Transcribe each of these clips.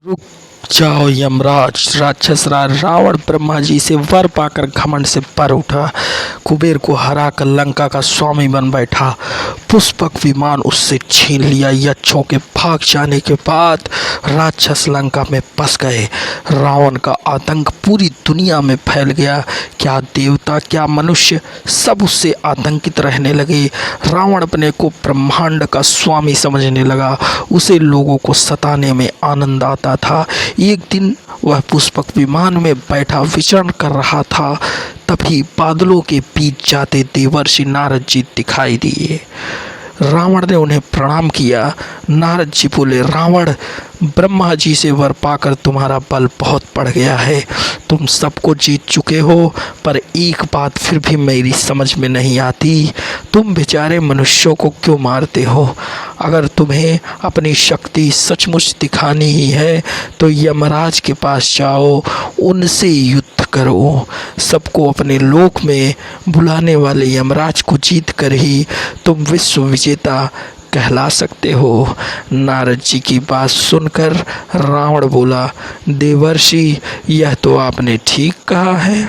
रुक जाओ यमराज। राक्षस राज रावण ब्रह्मा जी से वर पाकर घमंड से पर उठा, कुबेर को हराकर लंका का स्वामी बन बैठा। पुष्पक विमान उससे छीन लिया। यक्षों के भाग जाने के बाद राक्षस लंका में बस गए। रावण का आतंक पूरी दुनिया में फैल गया। क्या देवता क्या मनुष्य सब उससे आतंकित रहने लगे। रावण अपने को ब्रह्मांड का स्वामी समझने लगा। उसे लोगों को सताने में आनंद आता था। एक दिन वह पुष्पक विमान में बैठा विचरण कर रहा था, तभी बादलों के बीच जाते देवर्षि नारद जी दिखाई दिए। रावण ने उन्हें प्रणाम किया। नारद जी बोले, रावण, ब्रह्मा जी से वर पाकर तुम्हारा बल बहुत बढ़ गया है। तुम सबको जीत चुके हो, पर एक बात फिर भी मेरी समझ में नहीं आती। तुम बेचारे मनुष्यों को क्यों मारते हो? अगर तुम्हें अपनी शक्ति सचमुच दिखानी ही है तो यमराज के पास जाओ, उनसे युद्ध करो। सबको अपने लोक में बुलाने वाले यमराज को जीत कर ही तुम विश्व विजेता कहला सकते हो। नारद जी की बात सुनकर रावण बोला, देवर्षि, यह तो आपने ठीक कहा है।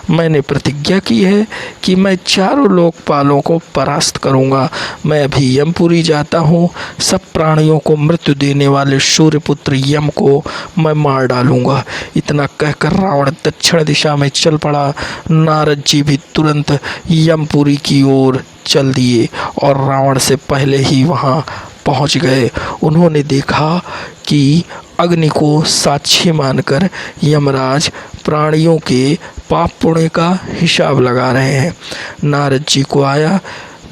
मैंने प्रतिज्ञा की है कि मैं चारों लोकपालों को परास्त करूंगा। मैं अभी यमपुरी जाता हूँ। सब प्राणियों को मृत्यु देने वाले सूर्यपुत्र यम को मैं मार डालूंगा। इतना कहकर रावण दक्षिण दिशा में चल पड़ा। नारद जी भी तुरंत यमपुरी की ओर चल दिए और रावण से पहले ही वहां पहुंच गए। उन्होंने देखा कि अग्नि को साक्षी मानकर यमराज प्राणियों के पाप पुण्य का हिसाब लगा रहे हैं। नारद जी को आया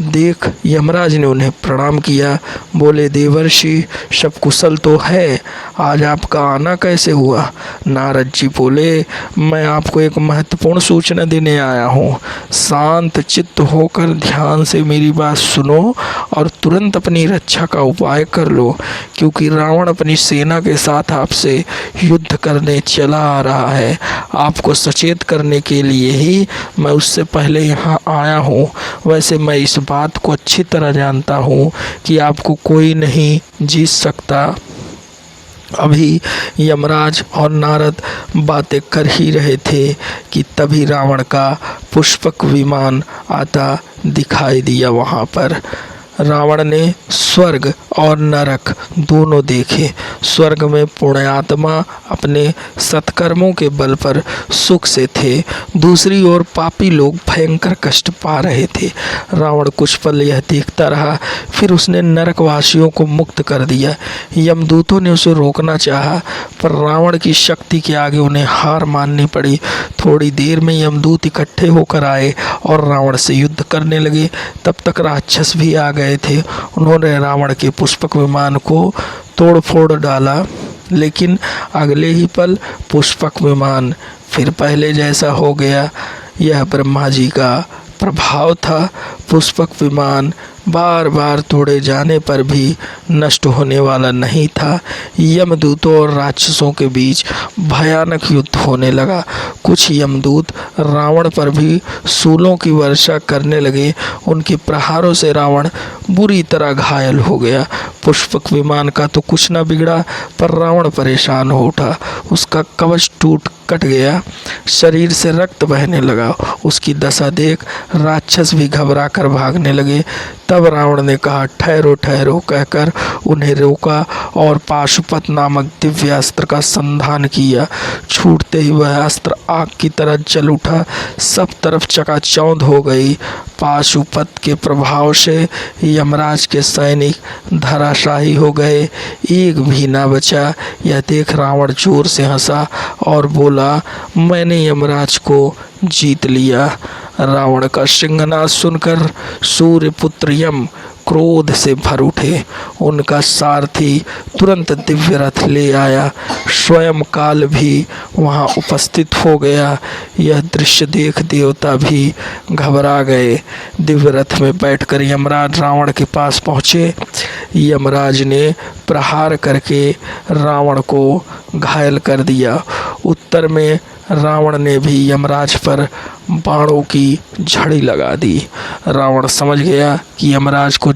देख यमराज ने उन्हें प्रणाम किया। बोले, देवर्षि, सब कुशल तो है? आज आपका आना कैसे हुआ? नारद जी बोले, मैं आपको एक महत्वपूर्ण सूचना देने आया हूँ। शांत चित्त होकर ध्यान से मेरी बात सुनो और तुरंत अपनी रक्षा का उपाय कर लो, क्योंकि रावण अपनी सेना के साथ आपसे युद्ध करने चला आ रहा है। आपको सचेत करने के लिए ही मैं उससे पहले यहाँ आया हूँ। वैसे मैं इस बात को अच्छी तरह जानता हूँ कि आपको कोई नहीं जीत सकता। अभी यमराज और नारद बातें कर ही रहे थे कि तभी रावण का पुष्पक विमान आता दिखाई दिया। वहाँ पर रावण ने स्वर्ग और नरक दोनों देखे। स्वर्ग में पुण्यात्मा अपने सत्कर्मों के बल पर सुख से थे, दूसरी ओर पापी लोग भयंकर कष्ट पा रहे थे। रावण कुछ पल यह देखता रहा, फिर उसने नरकवासियों को मुक्त कर दिया। यमदूतों ने उसे रोकना चाहा, पर रावण की शक्ति के आगे उन्हें हार माननी पड़ी। थोड़ी देर में यमदूत इकट्ठे होकर आए और रावण से युद्ध करने लगे। तब तक राक्षस भी आ गए थे। उन्होंने रावण के पुष्पक विमान को तोड़ फोड़ डाला, लेकिन अगले ही पल पुष्पक विमान फिर पहले जैसा हो गया। यह ब्रह्मा जी का प्रभाव था। पुष्पक विमान बार बार तोड़े जाने पर भी नष्ट होने वाला नहीं था। यमदूतों और राक्षसों के बीच भयानक युद्ध होने लगा। कुछ यमदूत रावण पर भी शूलों की वर्षा करने लगे। उनके प्रहारों से रावण बुरी तरह घायल हो गया। पुष्पक विमान का तो कुछ न बिगड़ा, पर रावण परेशान हो उठा। उसका कवच टूट कट गया, शरीर से रक्त बहने लगा। उसकी दशा देख राक्षस भी घबरा कर भागने लगे। तब रावण ने कहा, ठहरो ठहरो कहकर उन्हें रोका और पाशुपत नामक दिव्य अस्त्र का संधान किया। छूटते ही वह अस्त्र आग की तरह जल उठा, सब तरफ चकाचौंध हो गई। पाशुपत के प्रभाव से यमराज के सैनिक धराशायी हो गए, एक भी ना बचा। यह देख रावण जोर से हंसा और बोला, मैंने यमराज को जीत लिया। रावण का सिंहनाद सुनकर सूर्यपुत्र यम क्रोध से भर उठे। उनका सारथी तुरंत दिव्य रथ ले आया। स्वयं काल भी वहां उपस्थित हो गया। यह दृश्य देख देवता भी घबरा गए। दिव्य रथ में बैठकर यमराज रावण के पास पहुँचे। यमराज ने प्रहार करके रावण को घायल कर दिया। उत्तर में रावण ने भी यमराज पर बाणों की झड़ी लगा दी। रावण समझ गया कि यमराज को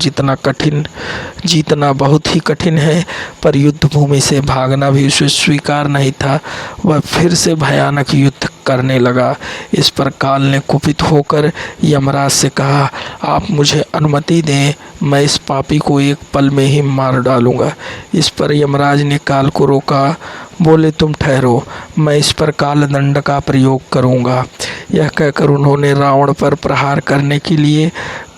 जीतना बहुत ही कठिन है, पर युद्ध भूमि से भागना भी उसे स्वीकार नहीं था। वह फिर से भयानक युद्ध करने लगा। इस पर काल ने कुपित होकर यमराज से कहा, आप मुझे अनुमति दें, मैं इस पापी को एक पल में ही मार डालूंगा। इस पर यमराज ने काल को रोका, बोले, तुम ठहरो, मैं इस पर काल दंड का प्रयोग करूंगा। यह कहकर उन्होंने रावण पर प्रहार करने के लिए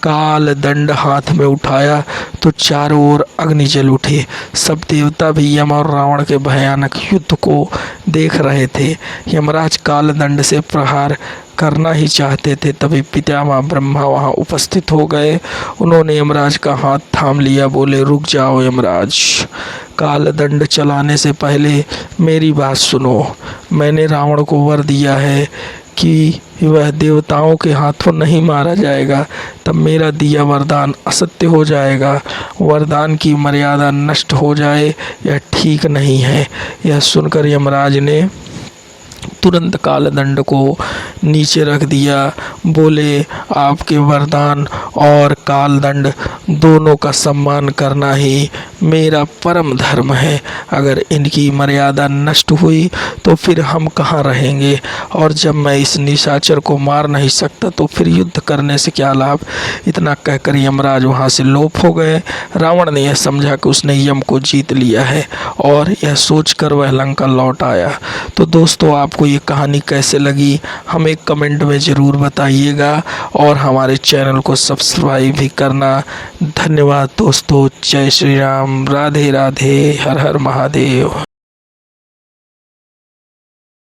काल दंड हाथ में उठाया तो चारों ओर अग्नि जल उठी। सब देवता भी यम और रावण के भयानक युद्ध को देख रहे थे। यमराज काल दंड से प्रहार करना ही चाहते थे, तभी पितामह ब्रह्मा वहां उपस्थित हो गए। उन्होंने यमराज का हाथ थाम लिया, बोले, रुक जाओ यमराज, काल दंड चलाने से पहले मेरी बात सुनो। मैंने रावण को वर दिया है कि वह देवताओं के हाथों नहीं मारा जाएगा, तब मेरा दिया वरदान असत्य हो जाएगा। वरदान की मर्यादा नष्ट हो जाए, यह ठीक नहीं है। यह सुनकर यमराज ने तुरंत कालदंड को नीचे रख दिया। बोले, आपके वरदान और कालदंड दोनों का सम्मान करना ही मेरा परम धर्म है। अगर इनकी मर्यादा नष्ट हुई तो फिर हम कहाँ रहेंगे, और जब मैं इस निशाचर को मार नहीं सकता तो फिर युद्ध करने से क्या लाभ। इतना कहकर यमराज वहाँ से लोप हो गए। रावण ने यह समझा कि उसने यम को जीत लिया है, और यह सोचकर वह लंका लौट आया। तो दोस्तों, आपको ये कहानी कैसे लगी हमें कमेंट में ज़रूर बताइएगा, और हमारे चैनल को सब्सक्राइब भी करना। धन्यवाद दोस्तों। जय श्री राम, राधे राधे, हर हर महादेव।